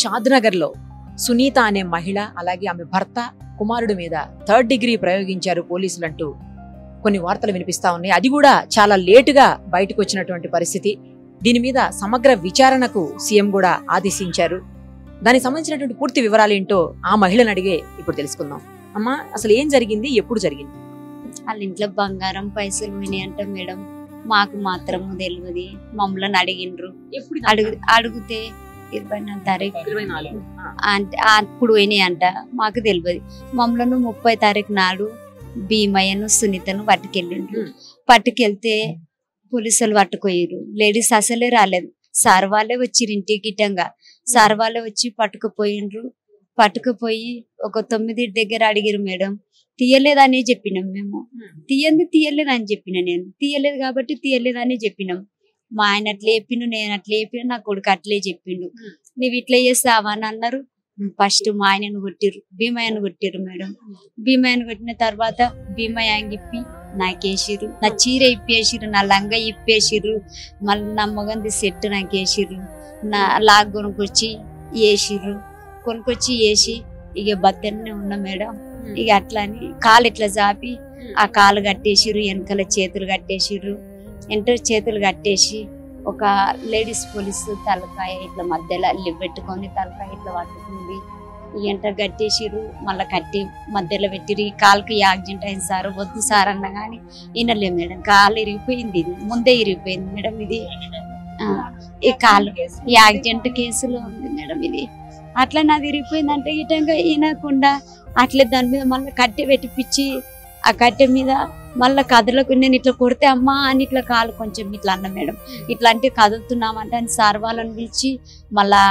షాద్నగర్ లో సునీత అనే మహిళ అలాగే ఆమె భర్త కుమారుడి మీద 3rd డిగ్రీ ప్రయోగించారు పోలీసులంటూ కొన్ని వార్తలు వినిపిస్తా ఉన్నాయి. అది కూడా చాలా లేటుగా బయటకు వచ్చినటువంటి పరిస్థితి. దీని మీద సమగ్ర విచారణకు సీఎం కూడా ఆదేశించారు. దానికి సంబంధించినటువంటి పూర్తి వివరాలు ఏంటో ఆ మహిళను అడిగే ఇప్పుడు తెలుసుకుందాం. అమ్మా, అసలు ఏం జరిగింది, ఎప్పుడు జరిగింది? వాళ్ళ ఇంట్లో బంగారం పైసలు పోయినాయి అంట మేడం. మాకు మాత్రం తెలియదు. మమ్మల్ని అడిగిండ్రు. అడిగితే 24 తారీఖు అంటే అప్పుడు పోయినాయి అంట. మాకు తెలియదు. మమ్మల్ని 30 తారీఖు నాడు భీమయ్యను సునీతను పట్టుకెళ్ళిండ్రు. పట్టుకెళ్తే పోలీసులు పట్టుకోయారు. లేడీస్ అసలే రాలేదు. సార్ వాళ్ళే వచ్చిరు ఇంటికి గిట్టంగా. సార్ వాళ్ళే వచ్చి పట్టుకుపోయిండ్రు. పట్టుకుపోయి ఒక 9 దగ్గర అడిగిరు మేడం. తీయలేదని చెప్పినాం మేము. తీయలేదని చెప్పిన నేను. తీయలేదు కాబట్టి తీయలేదని చెప్పినాం. మా ఆయన అట్లా చెప్పిను, నేను అట్లా చెప్పిన, నా కొడుకు అట్లే చెప్పిండు. నువ్వు ఇట్లా చేస్తావా అని అన్నారు. ఫస్ట్ మా ఆయనను కొట్టిరు, భీమయ్యను కొట్టిరు మేడం. భీమయ్యను కొట్టిన తర్వాత భీమయ్య ఇప్పి నాకేసిరు. నా చీర ఇప్పేసిరు, నా లంగా ఇప్పేసిరు. మళ్ళీ నా మగంది సెట్ నాకేసిరు. నా లాగ్ కొనుక్కొచ్చి వేసిర్రు. కొనుక్కొచ్చి వేసి ఇక బద్దనే ఉన్నా మేడం. ఇక అట్లా అని కాలు ఇట్లా చాపి ఆ కాలు కట్టేసిర్రు. వెనకాల చేతులు కట్టేసిర్రు. చేతులు కట్టేసి ఒక లేడీస్ పోలీసు తలకాయ ఇట్లా మధ్యలో అల్లి పెట్టుకొని తలకాయ ఇట్లా పట్టుకుంది. ఎంట కట్టేసిర్రు. మళ్ళీ కట్టి మధ్యలో పెట్టిరు. ఈ కాలుకి యాక్సిడెంట్ అయింది సార్, వద్దు సార్ అన్న కానీ వినలే మేడం. కాలు ఇరిగిపోయింది. ఇది ముందే ఇరిగిపోయింది మేడం. ఇది ఈ కాలు యాక్సిడెంట్ కేసులో ఉంది మేడం. ఇది అట్లా నాది ఇరిగిపోయింది అంటే ఇటంగా వినకుండా అట్లే దాని మీద మళ్ళీ కట్టె పెట్టిపిచ్చి ఆ కట్టె మీద మళ్ళీ కదలకు నేను ఇట్లా కొడితే అమ్మా అని ఇట్లా కాలు కొంచెం ఇట్లా అన్న మేడం. ఇట్లా అంటే కదులుతున్నామంటే అని సార్ వాళ్ళని పిలిచి మళ్ళా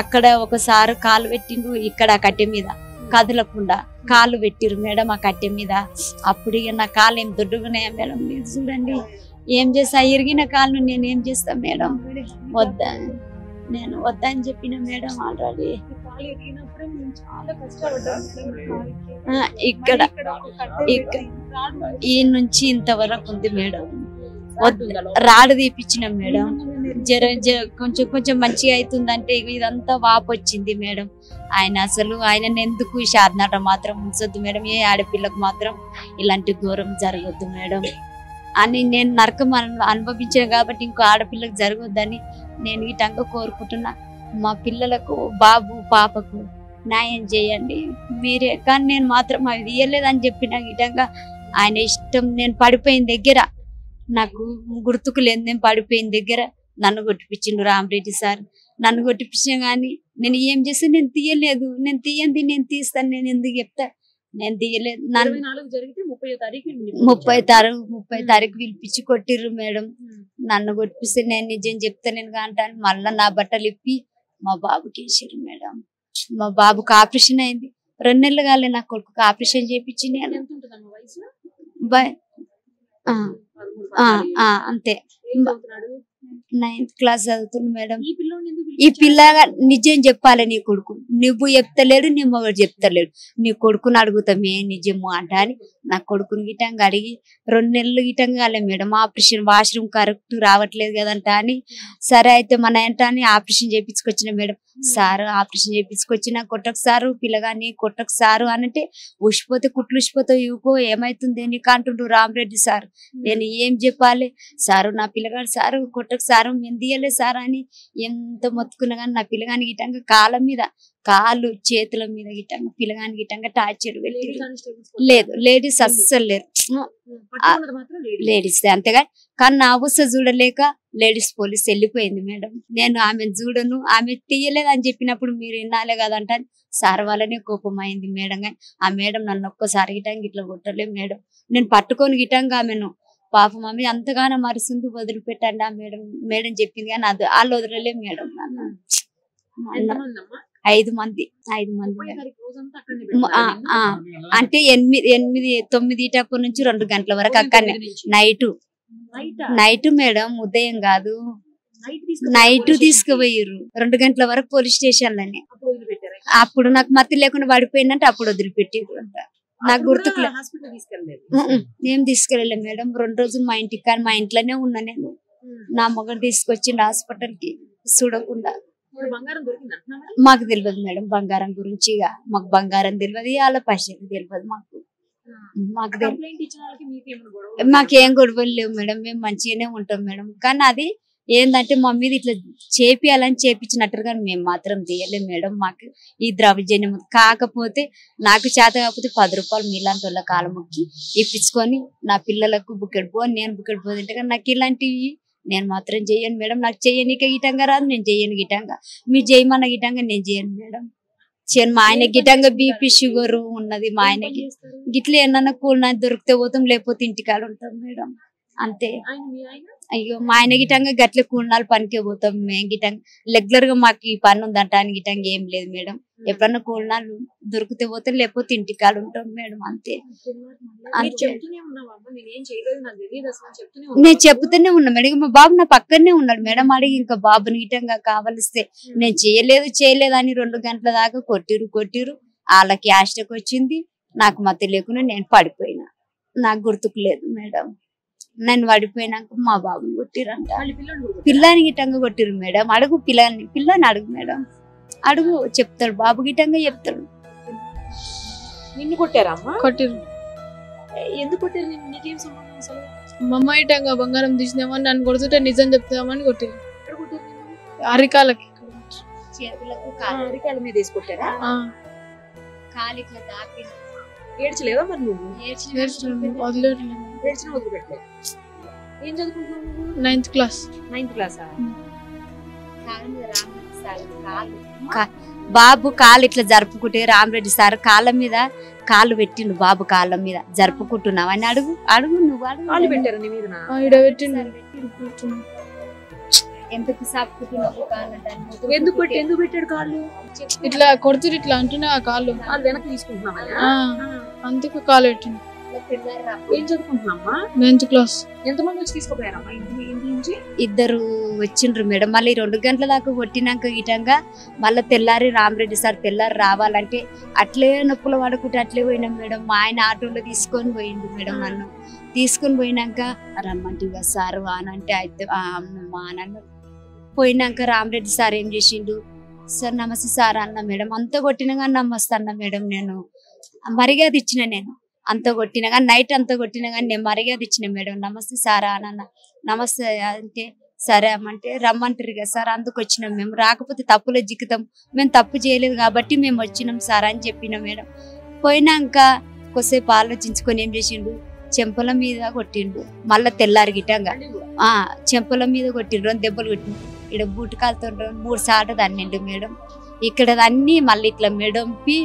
అక్కడ ఒకసారి కాలు పెట్టిండ్రు. ఇక్కడ ఆ కట్టె మీద కదలకుండా కాలు పెట్టిరు మేడం ఆ కట్టె మీద. అప్పుడు ఇక నా కాలు ఏం దొడ్డుగున్నాయా మేడం. మీరు చూడండి ఏం చేస్తా, ఇరిగిన కాళ్ళు నేను ఏం చేస్తా మేడం. వద్దా నేను వద్దని చెప్పిన మేడం. ఆల్రెడీ ఇక్కడ ఈ నుంచి ఇంతవరకు ఉంది మేడం. రాడు తీపిచ్చిన మేడం. కొంచెం కొంచెం మంచిగా అవుతుందంటే ఇదంతా వాపు వచ్చింది మేడం. ఆయన అసలు ఆయన ఎందుకు షాద్నగర్ మాత్రం ఉంచొద్దు మేడం. ఏ ఆడపిల్లకు మాత్రం ఇలాంటి ఘోరం జరగొద్దు మేడం అని నేను నరకం అనుభవించాను కాబట్టి ఇంకో ఆడపిల్లకు జరగొద్దని నేను ఇటంగా కోరుకుంటున్నా. మా పిల్లలకు బాబు పాపకు న్యాయం చేయండి మీరే. కానీ నేను మాత్రం అవి తీయలేదని చెప్పిన ఇటంగా ఆయన ఇష్టం. నేను పడిపోయిన దగ్గర నాకు గుర్తుకు లేదు. నేను పడిపోయిన దగ్గర నన్ను కొట్టిపించిండు రామరెడ్డి సార్. నన్ను కొట్టిపించిన కానీ నేను ఏం చేస్తే నేను తీయలేదు. నేను తీయండి, నేను తీస్తాను, నేను ఎందుకు చెప్తా. నేను తీయలేదు. 30 తారీఖు పిలిపించి కొట్టిర్రు మేడం. నన్ను కొట్టిపిస్తే నేను నిజం చెప్తా నేను అంటాను. మళ్ళా నా బట్టలు ఇప్పి మా బాబుకి వేసారు మేడం. మా బాబుకి ఆపరేషన్ అయింది. 2 నెలలు కాలే నా కొడుకు ఆపరేషన్ చేయించి నేను అంతే 9th క్లాస్ చదువుతుంది మేడం. ఈ పిల్లగా నిజం చెప్పాలి. నీ కొడుకు నువ్వు చెప్తలేడు, నీ మొగడు చెప్తలేడు. నీ కొడుకుని అడుగుతామే నిజము అంట అని నా కొడుకుని గిటంగా అడిగి 2 నెలలు గిటంగా కాలే మేడం. ఆపరేషన్ వాష్రూమ్ కరెక్ట్ రావట్లేదు కదంట అని సరే అయితే మన ఏంట అని ఆపరేషన్ చేయించుకొచ్చిన మేడం. సారు ఆపరేషన్ చేయించుకొచ్చిన కొట్టకు సారు పిల్లగాని కొట్టకు సారు అనంటే ఉసిపోతే కుట్లు ఉసిపోతావు ఇవ్వకో ఏమైతుంది నీకు అంటుండ్రు రామరెడ్డి సార్. నేను ఏం చెప్పాలి సారు, నా పిల్లగాడు సారు కొట్టకు సారు మేము తీయలేదు సార్ అని ఎంత మొత్తుకున్నా కానీ నా పిల్లగాని గిట్టంగా కాళ్ళ మీద కాళ్ళు చేతుల మీద గిట్టంగా పిల్లగాని గిట్టంగా టార్చర్ పెట్టి లేదు. లేడీస్ అస్సలు లేరు. లేడీస్ అంతేగాని కానీ నా అవస్థ చూడలేక లేడీస్ పోలీస్ వెళ్ళిపోయింది మేడం. నేను ఆమెను చూడను, ఆమె తీయలేదు అని చెప్పినప్పుడు మీరు వినాలే కదంట సార్ వాళ్ళనే కోపం అయింది మేడం. కానీ ఆ మేడం నన్ను ఒక్కసారి గిటంగా ఇట్లా కొట్టలే మేడం. నేను పట్టుకొని గిటంగా ఆమెను పాపం ఆమె అంతగానో మరుసుంది వదిలిపెట్టండి ఆ మేడం. మేడం చెప్పింది కానీ అది వాళ్ళు వదలలే మేడం. 5 మంది అంటే 8-9 నుంచి 2 గంటల వరకు అక్కడనే నైట్ మేడం. ఉదయం కాదు, నైట్ తీసుకుపోయారు. 2 గంటల వరకు పోలీస్ స్టేషన్ లోనే. అప్పుడు నాకు మతి లేకుండా పడిపోయిందంటే అప్పుడు వదిలిపెట్టారు అంట. నాకు గుర్తుకు ఏం తీసుకెళ్ళలేదు మేడం. 2 రోజులు మా ఇంటికి కానీ మా ఇంట్లోనే ఉన్నా నేను. నా మొగడు తీసుకొచ్చిండు హాస్పిటల్ కి చూడకుండా. బంగారం దొరికిందా? మాకు తెలియదు మేడం బంగారం గురించి. ఇక మాకు బంగారం తెలియదు, వాళ్ళ పైసలు తెలియదు మాకు. మాకు మాకేం గొడవలు లేవు మేడం, మేము మంచిగానే ఉంటాం మేడం. కానీ అది ఏంటంటే మా మీద ఇట్లా చేపియాలని చేపించినట్టు కానీ మేము మాత్రం తీయలేము మేడం. మాకు ఈ ద్రవ్యజన్యం కాకపోతే నాకు చేత కాకపోతే 10 రూపాయలు మీలాంటి వాళ్ళ కాలం మొక్కి ఇప్పించుకొని నా పిల్లలకు బుక్కెడు పో, నేను బుక్కెడు పో తింటే కానీ నాకు ఇలాంటివి నేను మాత్రం చేయను మేడం. నాకు చేయనిక గిటంగా రాదు, నేను చేయను గిటంగా. మీరు చేయమన్న గిటంగా నేను చేయను మేడం. చేయను. మా ఆయన గిటంగా బీపీ షుగర్ ఉన్నది మా ఆయనకి. గిట్ల ఏమన్నా కూలినా దొరికితే పోతాం, లేకపోతే ఇంటికాడ ఉంటాం మేడం, అంతే. అయ్యో మా ఆయన గిటంగా గట్ల కూలినాలు పనికే పోతాం. మేము గిటంగా రెగ్యులర్ గా మాకు ఈ పని ఉందంట అని గిటంగా ఏం లేదు మేడం. ఎప్పుడన్నా కూలినాలు దొరికితే పోతాం, లేకపోతే ఇంటికాడ ఉంటాం మేడం, అంతే. నేను చెప్తూనే ఉన్నా మేడం. మా బాబు నా పక్కనే ఉన్నాడు మేడం. అడిగి ఇంకా బాబుని గిటంగా కావలిస్తే నేను చేయలేదు అని 2 గంటల దాకా కొట్టిరు. వాళ్ళకి యాస్టక్ వచ్చింది, నాకు మత్తు లేకుండా నేను పడిపోయినా. నాకు గుర్తుకు లేదు మేడం. నేను పడిపోయినాక మా బాబుని కొట్టిరంట. పిల్లని గిటంగా కొట్టిరు మేడం. అడుగు పిల్లని అడుగు మేడం, అడుగు చెప్తాడు. బాబు గిటంగా చెప్తాడు. నిన్ను కొట్టారమ్మా? కొట్టిరు. ఎందుకు కొట్టారు? నీకేం సంబంధం అసలు? మా అమ్మ ఇటంగా బంగారం తీసినామని నన్ను కొడుతుంటే నిజం చెప్తామని కొట్టిరు. అరికాలకి అరికాల మీద వేసి కొట్టారా? కాలు ఇట్లా తాకి. ఏడ్చలేదా మరి నువ్వు? వదిలేట్లేదు. ఏం చదువుకుంటున్నావు? 9th class. 9th క్లాసా? బాబు కాలు ఇట్లా జరుపుకుంటే రామరెడ్డి సార్ కాళ్ళ మీద కాళ్ళు పెట్టిండు. బాబు కాళ్ళ మీద జరుపుకుంటున్నావు అని అడుగు నువ్వు కాళ్ళు పెట్టారు నీ మీద? ఎందుకు సాపుకుంటున్నావు? ఎందుకు పెట్టాడు కాళ్ళు? ఇట్లా కొడుతురు, ఇట్లా అంటున్నా కాళ్ళు వెనక్కి తీసుకుంటున్నావా? అందుకు కాలు పెట్టిండు. ఏం చదువుకుంటున్నామ్మా? 9th class. ఎంతమంది వచ్చి తీసుకుపోయారమ్మా ఇంటి నుంచి? 2 వచ్చిండ్రు మేడం. మళ్ళీ 2 గంటల దాకా కొట్టినాక గిటంగా మళ్ళీ తెల్లారి రామరెడ్డి సార్ తెల్లారి రావాలంటే అట్లే నొప్పులు పడుకుంటే అట్లే పోయినాం మేడం. మా ఆయన ఆటోలో తీసుకొని పోయిండు మేడం. నన్ను తీసుకొని పోయినాక రమ్మంటిగా సార్ అనంటే అయితే మా నన్ను పోయినాక రామరెడ్డి సార్ ఏం చేసిండు, సార్ నమస్తే సార్ అన్న మేడం. అంత కొట్టినా కానీ నమస్తే అన్న మేడం. నేను మర్యాద ఇచ్చిన, నేను అంత కొట్టినా కానీ నైట్ అంత కొట్టినా కానీ నేను మర్యాద ఇచ్చిన మేడం. నమస్తే సారా అన్న. నమస్తే అంటే సరే అమ్మంటే రమ్మంటారు కదా సార్, అందుకు వచ్చినాం మేము. రాకపోతే తప్పులో జిక్కుతాం, మేము తప్పు చేయలేదు కాబట్టి మేము వచ్చినాం సార్ అని చెప్పిన మేడం. పోయినాక కొద్దిసేపు ఆలోచించుకొని ఏం చేసిండు, చెంపల మీద కొట్టిండు. మళ్ళా తెల్లారి గిటంగా చెంపల మీద కొట్టిండ్రు, 2 దెబ్బలు కొట్టిండు. ఇక్కడ బూటకాలతో 3 సార్లు తన్నిండు మేడం. ఇక్కడ అన్ని మళ్ళీ ఇట్లా మెడంపి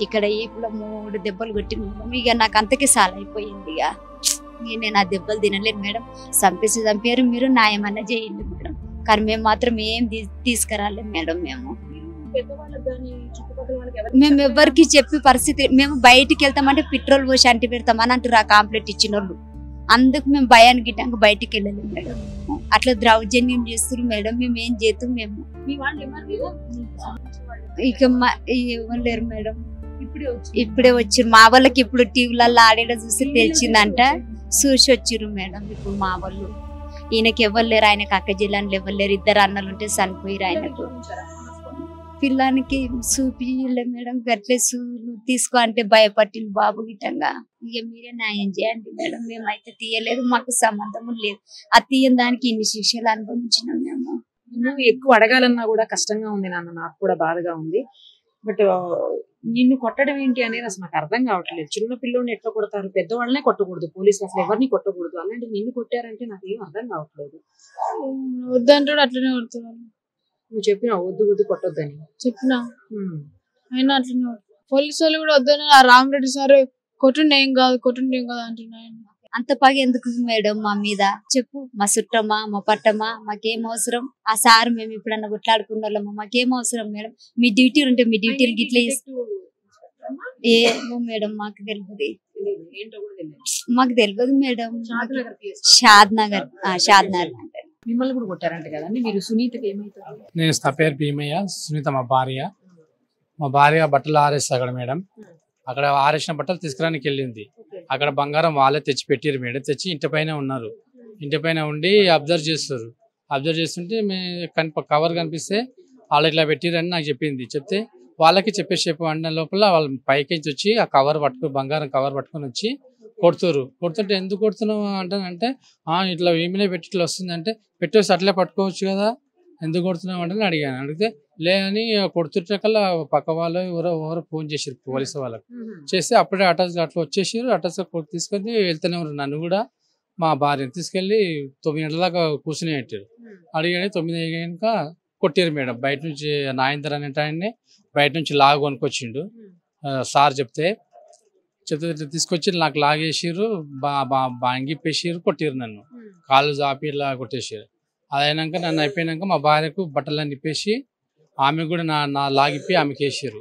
ఇక్కడ ఈపులో 3 దెబ్బలు కొట్టిండు మేడం. ఇక నాకు అంతకే సాల్ అయిపోయింది. ఇక నేను ఆ దెబ్బలు తినలేదు మేడం. చంపారు, మీరు న్యాయమన్నా చేయండి మేడం. కానీ మేము మాత్రం ఏం తీసుకురాలేదు మేడం. మేము ఎవరికి చెప్పే పరిస్థితి, మేము బయటికి వెళ్తామంటే పెట్రోల్ పోసి అంటి పెడతామని అంటారు ఆ కాంప్లైంట్ ఇచ్చిన వాళ్ళు. అందుకు మేము భయానికి గిట్టాక బయటికి వెళ్ళలేము మేడం. అట్లా ద్రౌజన్యం చేస్తారు మేడం. మేము ఏం చేస్తాం? మేము ఇక ఎవరు లేరు మేడం. ఇప్పుడే వచ్చిర్రు మా వాళ్ళకి. ఇప్పుడు టీవీలలో ఆడేడ చూసి తెలిసిందంట, చూసి వచ్చిర్రు మేడం. ఇప్పుడు మా వాళ్ళు ఈయనకి ఎవరు లేరు, ఆయనకు అక్క జిల్లాలు ఎవరు లేరు. 2 అన్నలు ఉంటే చనిపోయారు. ఆయనకు పిల్లానికి చూపిలే మేడం. గట్లే తీసుకో అంటే భయపట్టింది బాబు గిట్టంగా. ఇక మీరే న్యాయం చేయండి మేడం. మేమైతే తీయలేదు, మాకు సంబంధం లేదు. అది తీయని దానికి ఇన్ని శిక్షలు అనుభవించినాం మేము. నువ్వు ఎక్కువ అడగాలన్నా కూడా కష్టంగా ఉంది నాన్న, నాకు కూడా బాధగా ఉంది. బట్ నిన్ను కొట్టడం ఏంటి అనేది అసలు నాకు అర్థం కావట్లేదు. చిన్న పిల్లోని ఎట్లా కొడతారు? పెద్దవాళ్ళనే కొట్టకూడదు, పోలీసులు అసలు ఎవరిని కొట్టకూడదు. అలాంటి నిన్ను కొట్టారంటే నాకు ఏం అర్థం కావట్లేదు. వద్దంటాడు, అట్లనే కొడుతున్నాను. నువ్వు చెప్పినా వద్దు కొట్టొద్దని చెప్పినా, అయినా అట్లనే పోలీసు వాళ్ళు కూడా వద్దని. ఆ రామరెడ్డి సార్ కొట్టుండే ఏం కాదు అంటున్నాను. అంత పగ ఎందుకు మేడం మా మీద? చెప్పు. మా చుట్టమా, మా పట్టమా, మాకేం అవసరం? ఆ సార్ మేము ఎప్పుడన్నా కొట్లాడుకున్న వాళ్ళమా? మాకేం అవసరం మేడం? మీ డ్యూటీ ఉంటే మీ డ్యూటీలు గిట్లా ఏమో మేడం, మాకు తెలియదు. మాకు తెలియదు మేడం. షాద్ నగర్ అంటే మిమ్మల్ని కూడా కొట్టారంట కదండి మీరు? సునీతకి ఏమైతుంది? నేను నా పేరు భీమయ్య, సునీత మా భార్య బట్టలు ఆరేస్తా అక్కడ మేడం. అక్కడ ఆరేసిన బట్టలు తీసుకురానికి వెళ్ళింది. అక్కడ బంగారం వాళ్ళే తెచ్చి పెట్టారు మేడం. తెచ్చి ఇంటి పైన ఉన్నారు. ఇంటి పైన ఉండి అబ్జర్వ్ చేస్తారు. అబ్జర్వ్ చేస్తుంటే కవర్ కనిపిస్తే వాళ్ళు ఇట్లా పెట్టిరని నాకు చెప్పింది. చెప్తే వాళ్ళకి చెప్పే లోపల వాళ్ళు పైకి వచ్చి ఆ కవర్ పట్టుకుని బంగారం కవర్ పట్టుకొని వచ్చి కొడుతుంటే ఎందుకు కొడుతున్నావు అంటే ఇట్లా ఏమైనా పెట్టి ఇట్లా వస్తుందంటే పెట్టేసి అట్లే పట్టుకోవచ్చు కదా, ఎందుకు కొడుతున్నావు అంటే అడిగాను. అడిగితే లేదని కొడుతుంటే కల్లా పక్క వాళ్ళు ఎవరో ఫోన్ చేసారు పోలీసు వాళ్ళకి. చేస్తే అప్పుడే అట్లా వచ్చేసారు. అటాచ్ తీసుకొని వెళ్తూనే ఉన్నారు. నన్ను కూడా మా భార్యను తీసుకెళ్ళి 9 గంటల దాకా కూర్చుని పెట్టారు. అడిగాడు 9 అయ్యాక కొట్టారు మేడం. బయట నుంచి నాయందర్ అనేట ఆయన్ని బయట నుంచి లాగు కొనుక్కొచ్చిండు. సార్ చెప్తే తీసుకొచ్చి నాకు లాగేసారు, అంగిప్పేసారు, కొట్టారు నన్ను. కాళ్ళు జాపి ఇలా కొట్టేసారు. అదైనాక నన్ను అయిపోయినాక మా భార్యకు బట్టలన్నీ ఇప్పేసి ఆమె కూడా నా లాగిప్పి ఆమెకి వేసారు.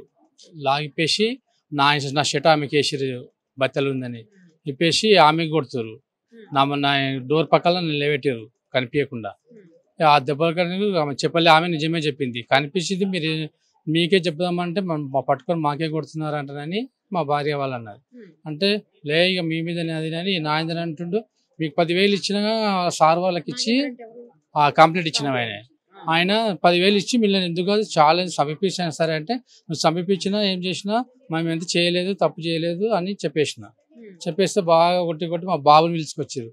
లాగిప్పేసి నా షర్ట్ ఆమెకి వేసారు, బట్టలు ఉందని ఇప్పేసి ఆమెకి కొడుతారు. నా డోర్ పక్కన నిలబెట్టారు కనిపించకుండా. ఆ దెబ్బలు ఆమె చెప్పలే, ఆమె నిజమే చెప్పింది. కనిపించింది మీకే చెప్దామంటే పట్టుకొని మాకే కొడుతున్నారు అంటారని మా భార్య వాళ్ళు అన్నారు. అంటే లే ఇక మీ మీదనే అది అని నాయందరూ అంటుండు. మీకు 10,000 ఇచ్చినా సార్ వాళ్ళకి ఇచ్చి కంప్లీట్ ఇచ్చిన ఆయన 10,000 ఇచ్చి మిమ్మల్ని ఎందుకు కాదు చాలా సమీపించాను సరే అంటే, నువ్వు సమీపించినా ఏం చేసినా మేము ఎంత చేయలేదు, తప్పు చేయలేదు అని చెప్పేస్తే బాగా కొట్టి మా బాబుని పిలుచుకొచ్చారు.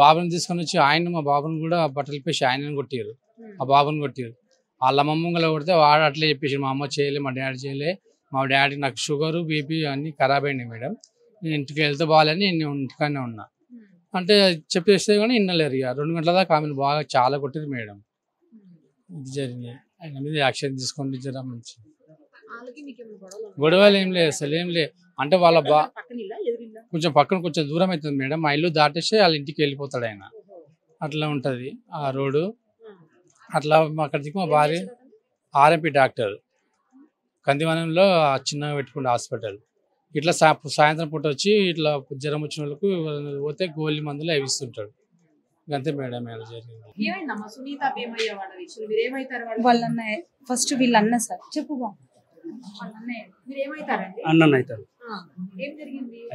బాబుని తీసుకొని వచ్చి మా బాబుని కూడా బట్టలు ఇప్పేసి ఆయనని కొట్టారు. ఆ బాబుని కొట్టారు. వాళ్ళ అమ్మమ్మలో కొడితే వాడు అట్లే చెప్పేసి మా అమ్మ చేయలే, మా డాడీ చేయలే, మా డాడీ నాకు షుగరు బీపీ అన్నీ ఖరాబ్ అయినాయి మేడం, నేను ఇంటికి వెళ్తే బాగాలని నేను ఇంటికానే ఉన్నా అంటే చెప్పేస్తే కానీ వినలేరు. ఇక 2 గంటల దాకా ఆమెను బాగా చాలా కొట్టింది మేడం. ఇది జరిగింది. ఆయన మీద యాక్షన్ తీసుకోండి జర మంచి. గొడవలు ఏం లేదు, అసలు ఏం లేదు. అంటే వాళ్ళ కొంచెం పక్కన కొంచెం దూరం అవుతుంది మేడం. మా ఇల్లు దాటేసి వాళ్ళ ఇంటికి వెళ్ళిపోతాడు ఆయన. అట్లా ఉంటుంది ఆ రోడ్డు. అట్లా అక్కడికి మా భార్య ఆర్ఎంపీ డాక్టర్ కందివనంలో చిన్నగా పెట్టుకుంటే హాస్పిటల్. ఇట్లా సాయంత్రం పూట వచ్చి ఇట్లా జ్వరం వచ్చిన వాళ్ళకు పోతే గోళీ మందులు అవి ఇస్తుంటాడు. అంతే మేడం. వాళ్ళన్న ఫస్ట్ వీళ్ళన్న సార్ చెప్పు అన్న అవుతారు.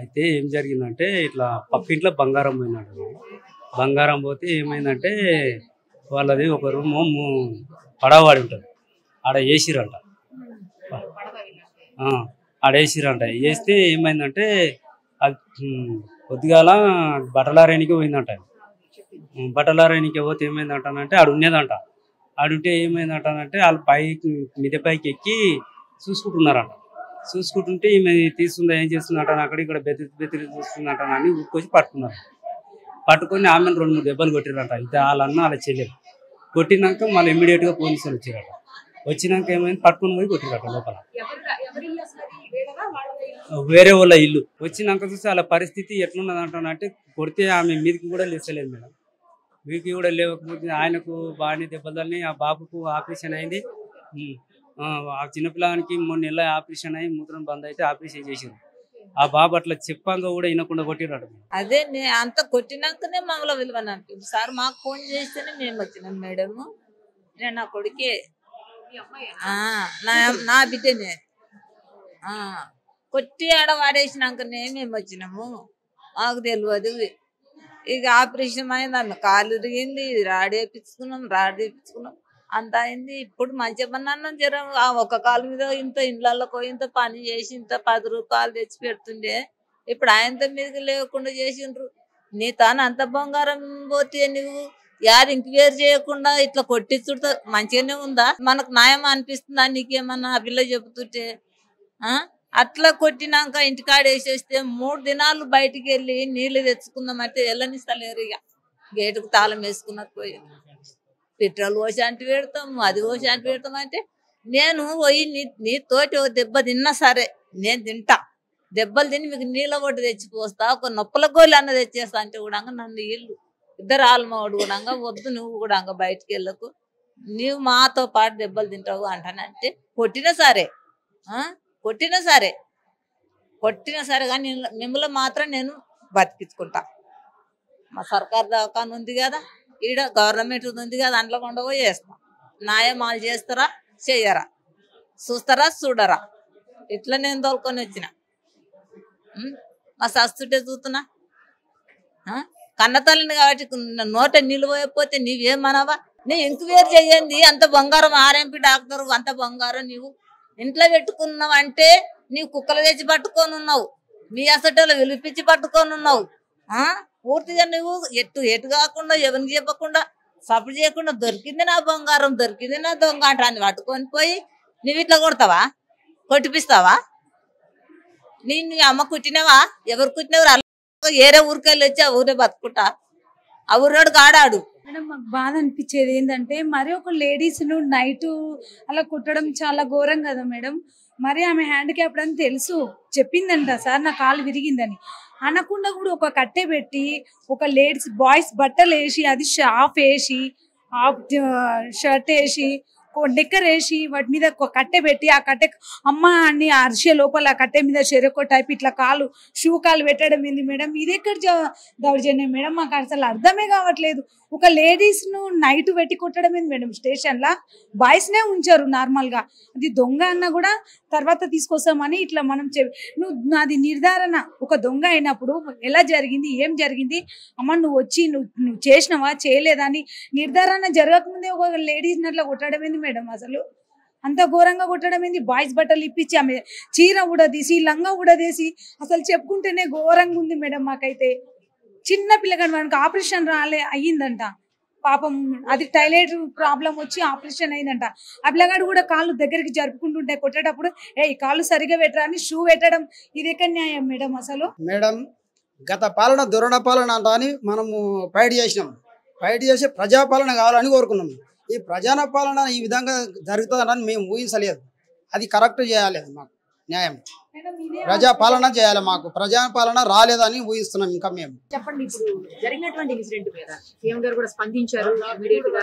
అయితే ఏం జరిగిందంటే ఇట్లా పక్కింట్లో బంగారం పోయినాడు. బంగారం పోతే ఏమైందంటే వాళ్ళది ఒక రూము పడవాడి ఉంటుంది, ఆడ వేసిరంట. ఆడ వేసిరంట. వేస్తే ఏమైందంటే అది కొద్దిగాల బట్టలారేనికి పోయిందంట. బట్టలారేనికి పోతే ఏమైందంటానంటే ఆడు ఉన్నదంట. ఆడుంటే ఏమైందంటానంటే వాళ్ళు మిద్దె పైకి ఎక్కి చూసుకుంటున్నారంట. చూసుకుంటుంటే ఈమె తీసుకుందా ఏం చేస్తుందంట, అక్కడ ఇక్కడ బెదిరి చూస్తుందంట అని ఊరుకొచ్చి పట్టుకున్నారు. పట్టుకొని ఆమెను 2-3 దెబ్బలు కొట్టిరంట. ఇది వాళ్ళన్న వాళ్ళ చెల్లెలు. కొట్టినాక మళ్ళీ ఇమ్మీడియట్గా పోలీసులు వచ్చారట. వచ్చినాక ఏమైంది పట్టుకుని పోయి కొట్టిరట లోపల. వేరే వాళ్ళ ఇల్లు. వచ్చినాక చూస్తే వాళ్ళ పరిస్థితి ఎట్లున్నదంటే కొడితే ఆమె మీదికి కూడా లేచలేదు మేడం. మీదికి కూడా లేకపోతే ఆయనకు బాగానే దెబ్బలని. ఆ బాబుకు ఆపరేషన్ అయింది. ఆ చిన్నపిల్లానికి 3 నెలల ఆపరేషన్ అయ్యి మూత్రం బంద్ అయితే ఆపరేషన్ చేసారు. ఆ బాబు అట్లా చెప్పంగా కూడా వినకుండా కొట్టిరాడు. అదే అంత కొట్టినాకనే మమ్మల్ని విలువనంటు సార్ మాకు ఫోన్ చేస్తేనే మేము వచ్చినాం మేడం. నేను నా కొడుకే, నా బిడ్డనే కొట్టి ఆడ వాడేసినాకనే మేము వచ్చినాము. మాకు తెలియదు. ఇక ఆపరేషన్ అయింది, కాలు ఇరిగింది, రాడ్ వేయించుకున్నాం అంత అయింది. ఇప్పుడు మంచిగా జ్వరం ఒక కాలు మీద ఇంత ఇండ్లలోకి ఇంత పని చేసి ఇంత 10 రూపాయలు తెచ్చి పెడుతుండే. ఇప్పుడు ఆయనతో మీదకి లేకుండా చేసిండ్రు. నీ తాను అంత బంగారం పోతే నువ్వు ఎంక్వైరీ చేయకుండా ఇట్లా కొట్టించుడు మంచిగానే ఉందా? మనకు న్యాయం అనిపిస్తుందా? నీకేమన్నా ఆ పిల్ల చెబుతుంటే అట్లా కొట్టినాక ఇంటికాడ వేసేస్తే 3 దినాలు బయటికి వెళ్ళి నీళ్లు తెచ్చుకుందామంటే వెళ్ళనిస్తలేరు. ఇక గేటుకు తాళం వేసుకున్నది పోయి పెట్రోల్ పోసి అంటి పెడతాం, అది పోసి అంటి పెడతాం అంటే నేను పోయి నీతోటి ఓ దెబ్బ తిన్నా సరే నేను తింటా. దెబ్బలు తిని మీకు నీళ్ళ ఒడ్డు తెచ్చిపోస్తా, ఒక నొప్పుల గోళీ అన్న తెచ్చేస్తా అంటే కూడా నన్ను ఇల్లు 2 ఆల్మోడు కూడా వద్దు, నువ్వు కూడా బయటికి వెళ్ళకు, నువ్వు మాతో పాటు దెబ్బలు తింటావు అంటానంటే కొట్టినా సరే కానీ మిమ్మల్ని మాత్రం నేను బతికించుకుంటా. మా సర్కార్ దవాఖాన ఉంది కదా, ఈడ గవర్నమెంట్ ఉంది కదా, దాంట్లో కొండపోయి చేస్తాం. న్యాయమాలు చేస్తారా చెయ్యరా, చూస్తారా చూడరా, ఇట్లా నేను తోలుకొని వచ్చిన. మా సస్తుంటే చూస్తున్నా కన్నతల్లిని కాబట్టి నోట నిలువైపోతే నీవేమనవా? నేను ఎంక్వైరీ చెయ్యండి. అంత బంగారం ఆర్ఎంపీ డాక్టర్ అంత బంగారం నీవు ఇంట్లో పెట్టుకున్నావు అంటే నీవు కుక్కలు తెచ్చి పట్టుకొని ఉన్నావు, మీ అసటలో విలిపించి పట్టుకొని ఉన్నావు. పూర్తిగా నువ్వు ఎటు కాకుండా ఎవరికి చెప్పకుండా సపోర్ట్ చేయకుండా దొరికింది నా బంగారం, దొరికింది నా దొంగ అంటాన్ని పట్టుకొని పోయి నువ్వు ఇట్లా కొడతావా, కొట్టిపిస్తావా? నీ అమ్మ కుట్టినావా? ఎవరు కుట్టినవారు? అలా ఏరే ఊరికెళ్ళి వచ్చి ఆ ఊరే బతుకుంటా, ఆ ఊరోడు కాడాడు. మేడం మాకు బాధ అనిపించేది ఏంటంటే మరి ఒక లేడీస్ను నైట్ అలా కుట్టడం చాలా ఘోరం కదా మేడం. మరి ఆమె హ్యాండిక్యాప్డ్ అని తెలుసు, చెప్పిందంట సార్ నా కాలు విరిగిందని. అనకుండా కూడా ఒక కట్టె పెట్టి ఒక లేడీస్ బాయ్స్ బట్టలు వేసి అది హాఫ్ వేసి హాఫ్ షర్ట్ వేసి డెక్కర్ వేసి వాటి మీద ఒక కట్టె పెట్టి ఆ కట్టె అమ్మ అని అరిసే లోపల ఆ కట్టె మీద చెరొక టైప్ ఇట్లా కాలు షూ కాలు పెట్టడం ఏంది మేడం? ఇది ఎక్కడ దౌర్జన్యం మేడం? మాకు అసలు అర్థమే కావట్లేదు. ఒక లేడీస్ను నైట్ పెట్టి కొట్టడం ఏంది మేడం? స్టేషన్లో బాయ్స్నే ఉంచారు నార్మల్గా. అది దొంగ అన్న కూడా తర్వాత తీసుకొస్తామని ఇట్లా మనం నువ్వు అది నిర్ధారణ ఒక దొంగ అయినప్పుడు ఎలా జరిగింది, ఏం జరిగింది, అమ్మ నువ్వు వచ్చి నువ్వు చేసినావా చేయలేదా అని నిర్ధారణ జరగకముందే ఒక లేడీస్ అట్లా కొట్టడం ఏంది మేడం? అసలు అంత ఘోరంగా కొట్టడం ఏంది? బాయ్స్ బట్టలు ఇప్పించి ఆమె చీర ఊడదీసి లంగా ఊడదీసి అసలు చెప్పుకుంటేనే ఘోరంగా ఉంది మేడం. మాకైతే చిన్న పిల్లగాడు వానికి ఆపరేషన్ అయ్యిందంట పాపం, అది టైలెట్ ప్రాబ్లం వచ్చి ఆపరేషన్ అయిందంట. ఆ పిల్లగాడు కూడా కాళ్ళు దగ్గరికి జరుపుకుంటుంటే కొట్టేటప్పుడు కాళ్ళు సరిగా పెట్టరా అని షూ పెట్టడం ఇది ఎక్కడ న్యాయం మేడం? అసలు మేడం గత పాలన దురణ పాలన అంట అని మనము ఫైట్ చేసినాం, ఫైట్ చేసి ప్రజాపాలన కావాలని కోరుకున్నాం. ఈ ప్రజాపాలన ఈ విధంగా జరుగుతుందని మేము ఊహించలేదు. అది కరెక్ట్ చేయాలి, మాకు న్యాయం ప్రజాపాలన చేయాలి, మాకు ప్రజాపాలన రాలేదని ఊహిస్తున్నాం. ఇంకా మేము చెప్పండి, ఇప్పుడు జరిగినటువంటి ఇన్సిడెంట్ మీద సీఎం గారు కూడా స్పందించారు, ఇమిడియట్ గా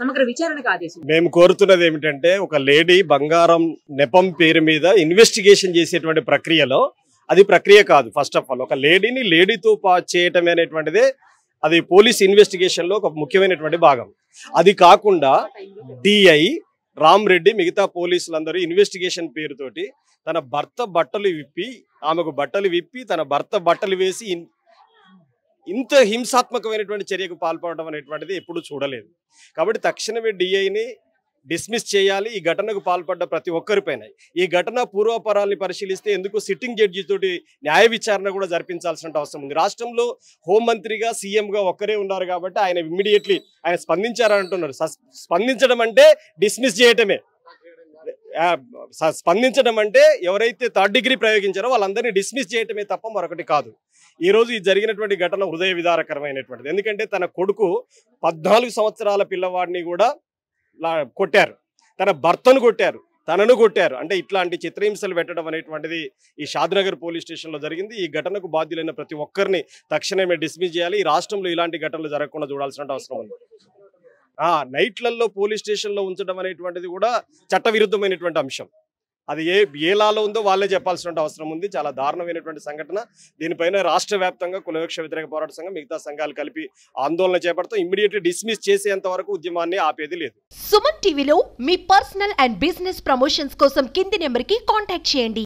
సమగ్ర విచారణకు ఆదేశం. మేము కోరుతున్నది ఏమిటంటే ఒక లేడీ బంగారం నెపం పేరు మీద ఇన్వెస్టిగేషన్ చేసేటువంటి ప్రక్రియలో అది ప్రక్రియ కాదు. ఫస్ట్ ఆఫ్ ఆల్ ఒక లేడీని లేడీతో చేయటం అనేటువంటిదే అది పోలీస్ ఇన్వెస్టిగేషన్ లో ఒక ముఖ్యమైనటువంటి భాగం. అది కాకుండా డిఐ రామ్ రెడ్డి మిగతా పోలీసులందరూ ఇన్వెస్టిగేషన్ పేరుతోటి తన భర్త బట్టలు విప్పి ఆమెకు బట్టలు విప్పి తన భర్త బట్టలు వేసి ఇంత హింసాత్మకమైనటువంటి చర్యకు పాల్పడడం అనేటువంటిది ఎప్పుడు చూడలేదు. కాబట్టి తక్షణమే డిఐని డిస్మిస్ చేయాలి. ఈ ఘటనకు పాల్పడ్డ ప్రతి ఒక్కరిపైన ఈ ఘటన పూర్వపరాల్ని పరిశీలిస్తే ఎందుకు సిట్టింగ్ జడ్జి తోటి న్యాయ విచారణ కూడా జరిపించాల్సిన అవసరం ఉంది. రాష్ట్రంలో హోంమంత్రిగా సీఎంగా ఒక్కరే ఉన్నారు కాబట్టి ఆయన ఇమ్మీడియట్లీ ఆయన స్పందించారని అంటున్నారు. స్పందించడం అంటే డిస్మిస్ చేయటమే. స్పందించడం అంటే ఎవరైతే థర్డ్ డిగ్రీ ప్రయోగించారో వాళ్ళందరినీ డిస్మిస్ చేయటమే తప్ప మరొకటి కాదు. ఈ రోజు ఈ జరిగినటువంటి ఘటన హృదయ విదారకరమైనటువంటిది. ఎందుకంటే తన కొడుకు 14 సంవత్సరాల పిల్లవాడిని కూడా కొట్టారు, తన భర్తను కొట్టారు, తనను కొట్టారు. అంటే ఇట్లాంటి చిత్రహింసలు పెట్టడం అనేటువంటిది ఈ షాద్నగర్ పోలీస్ స్టేషన్లో జరిగింది. ఈ ఘటనకు బాధ్యులైన ప్రతి ఒక్కరిని తక్షణమే డిస్మిస్ చేయాలి. ఈ రాష్ట్రంలో ఇలాంటి ఘటనలు జరగకుండా చూడాల్సిన అవసరం ఉంది. నైట్లలో పోలీస్ స్టేషన్లో ఉంచడం అనేటువంటిది కూడా చట్టవిరుద్ధమైనటువంటి అంశం. అది ఏ లాలో ఉందో వాళ్ళే చెప్పాల్సిన అవసరం ఉంది. చాలా దారుణమైనటువంటి సంఘటన. దీనిపైన రాష్ట్ర వ్యాప్తంగా కులవివక్ష వ్యతిరేక పోరాట సంఘం మిగతా సంఘాలు కలిపి ఆందోళన చేపడతాం. ఇమ్మీడియట్లీ డిస్మిస్ చేసేంత వరకు ఉద్యమాన్ని ఆపేది లేదు. సుమన్ టీవీలో మీ పర్సనల్ అండ్ బిజినెస్ ప్రమోషన్స్ కోసం కింది నెంబర్కి కాంటాక్ట్ చేయండి.